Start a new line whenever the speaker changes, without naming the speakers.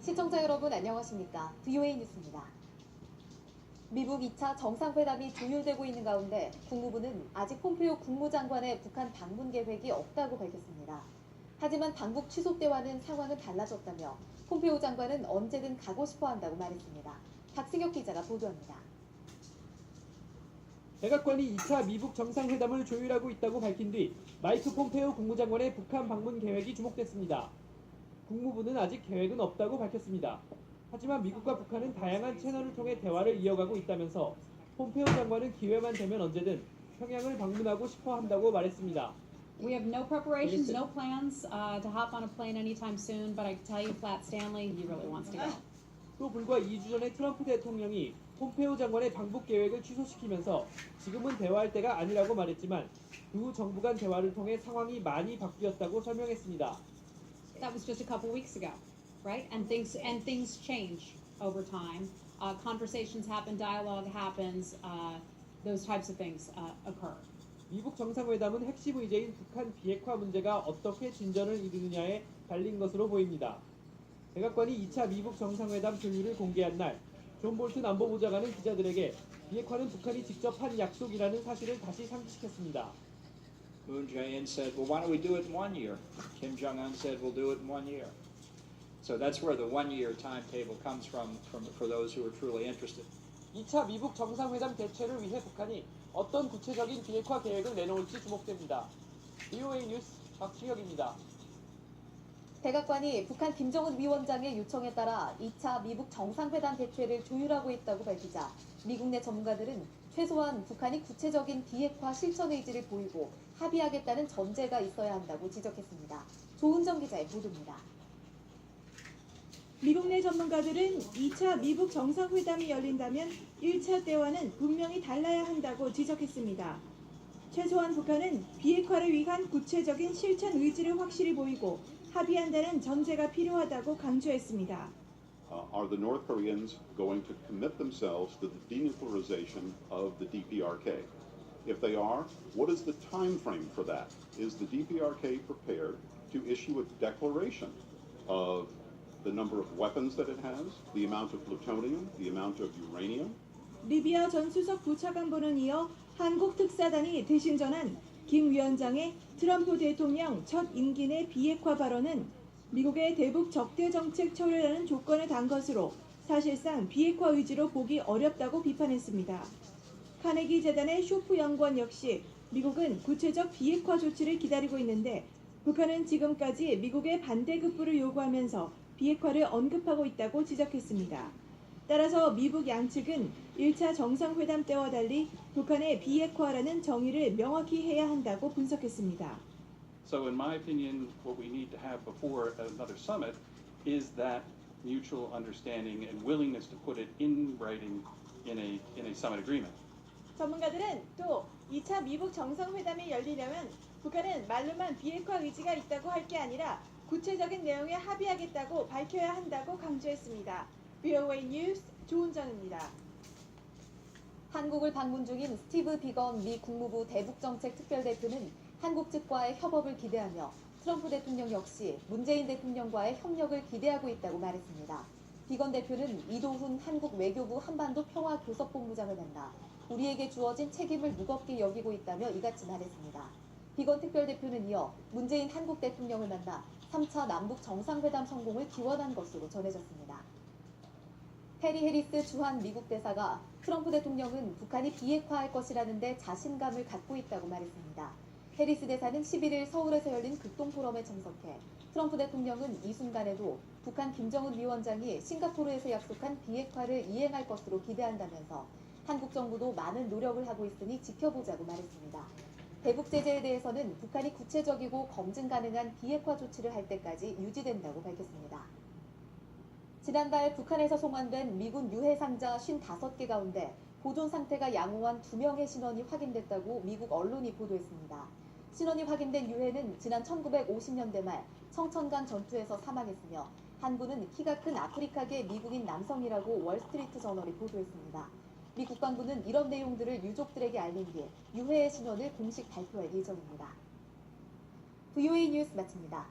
시청자 여러분 안녕하십니까? VOA 뉴스입니다. 미국 2차 정상회담이 조율되고 있는 가운데 국무부는 아직 폼페이오 국무장관의 북한 방문 계획이 없다고 밝혔습니다. 하지만 방북 취소 때와는 상황은 달라졌다며 폼페이오 장관은 언제든 가고 싶어 한다고 말했습니다. 박승혁 기자가 보도합니다.
백악관이 2차 미북 정상회담을 조율하고 있다고 밝힌 뒤 마이크 폼페이오 국무장관의 북한 방문 계획이 주목됐습니다. 국무부는 아직 계획은 없다고 밝혔습니다. 하지만 미국과 북한은 다양한 채널을 통해 대화를 이어가고 있다면서 폼페이오 장관은 기회만 되면 언제든 평양을 방문하고 싶어 한다고 말했습니다.
We have no preparations, no plans to hop on a plane anytime soon, but I can tell you Flat Stanley, he really wants to go.
또 불과 2주 전에 트럼프 대통령이 폼페이오 장관의 방북 계획을 취소시키면서 지금은 대화할 때가 아니라고 말했지만 두 정부 간 대화를 통해 상황이 많이 바뀌었다고 설명했습니다.
That was just a couple weeks ago, right? And things change over time. Conversations happen, dialogue happens, those types of things occur.
미북 정상회담은 핵심 의제인 북한 비핵화 문제가 어떻게 진전을 이루느냐에 달린 것으로 보입니다. 백악관이 2차 미북 정상회담 조율을 공개한 날, 존 볼튼 안보보좌관은 기자들에게 비핵화는 북한이 직접 한 약속이라는 사실을 다시 상기시켰습니다.
Moon Jae-in said, well, why don't we do it in 1 year? Kim Jong-un said, we'll do it in 1 year. So that's where the 1 year timetable comes from for those who are truly interested.
2차 미북 정상회담 개최를 위해 북한이 어떤 구체적인 비핵화 계획을 내놓을지 주목됩니다. VOA 뉴스 박승혁입니다.
백악관이 북한 김정은 위원장의 요청에 따라 2차 미북 정상회담 개최를 조율하고 있다고 밝히자 미국 내 전문가들은 최소한 북한이 구체적인 비핵화 실천 의지를 보이고 합의하겠다는 전제가 있어야 한다고 지적했습니다. 조은정 기자의 보도입니다.
미국 내 전문가들은 2차 미북 정상회담이 열린다면 1차 때와는 분명히 달라야 한다고 지적했습니다. 최소한 북한은 비핵화를 위한 구체적인 실천 의지를 확실히 보이고 합의한다는 전제가 필요하다고 강조했습니다.
Are the North Koreans going to commit themselves to the denuclearization of the DPRK? If they are, what is the time frame for that? Is the DPRK prepared to issue a declaration of the number of weapons that it has, the amount of plutonium, the amount of uranium?
리비아 전 수석 부차관보는 이어 한국 특사단이 대신 전한 김 위원장의 트럼프 대통령 첫 임기 내 비핵화 발언은 미국의 대북 적대 정책 철회라는 조건을 단 것으로 사실상 비핵화 의지로 보기 어렵다고 비판했습니다. 카네기 재단의 쇼프 연구원 역시 미국은 구체적 비핵화 조치를 기다리고 있는데 북한은 지금까지 미국의 반대급부를 요구하면서 비핵화를 언급하고 있다고 지적했습니다. 따라서 미북 양측은 1차 정상회담 때와 달리 북한의 비핵화라는 정의를 명확히 해야 한다고 분석했습니다.
So in my opinion, what we need to have before another summit is that mutual understanding and willingness to put it in writing in a summit agreement.
전문가들은 또 2차 미북 정상회담이 열리려면 북한은 말로만 비핵화 의지가 있다고 할 게 아니라 구체적인 내용에 합의하겠다고 밝혀야 한다고 강조했습니다. VOA 뉴스 조은정입니다.
한국을 방문 중인 스티브 비건 미 국무부 대북정책특별대표는 한국 측과의 협업을 기대하며 트럼프 대통령 역시 문재인 대통령과의 협력을 기대하고 있다고 말했습니다. 비건 대표는 이도훈 한국 외교부 한반도 평화교섭본부장을 만나 우리에게 주어진 책임을 무겁게 여기고 있다며 이같이 말했습니다. 비건 특별대표는 이어 문재인 한국 대통령을 만나 3차 남북 정상회담 성공을 기원한 것으로 전해졌습니다. 해리 해리스 주한 미국 대사가 트럼프 대통령은 북한이 비핵화할 것이라는데 자신감을 갖고 있다고 말했습니다. 해리스 대사는 11일 서울에서 열린 극동포럼에 참석해 트럼프 대통령은 이 순간에도 북한 김정은 위원장이 싱가포르에서 약속한 비핵화를 이행할 것으로 기대한다면서 한국 정부도 많은 노력을 하고 있으니 지켜보자고 말했습니다. 대북 제재에 대해서는 북한이 구체적이고 검증 가능한 비핵화 조치를 할 때까지 유지된다고 밝혔습니다. 지난달 북한에서 송환된 미군 유해 상자 55개 가운데 보존 상태가 양호한 2명의 신원이 확인됐다고 미국 언론이 보도했습니다. 신원이 확인된 유해는 지난 1950년대 말 청천강 전투에서 사망했으며 한 분은 키가 큰 아프리카계 미국인 남성이라고 월스트리트 저널이 보도했습니다. 미 국방부는 이런 내용들을 유족들에게 알린 뒤 유해의 신원을 공식 발표할 예정입니다. VOA 뉴스 마칩니다.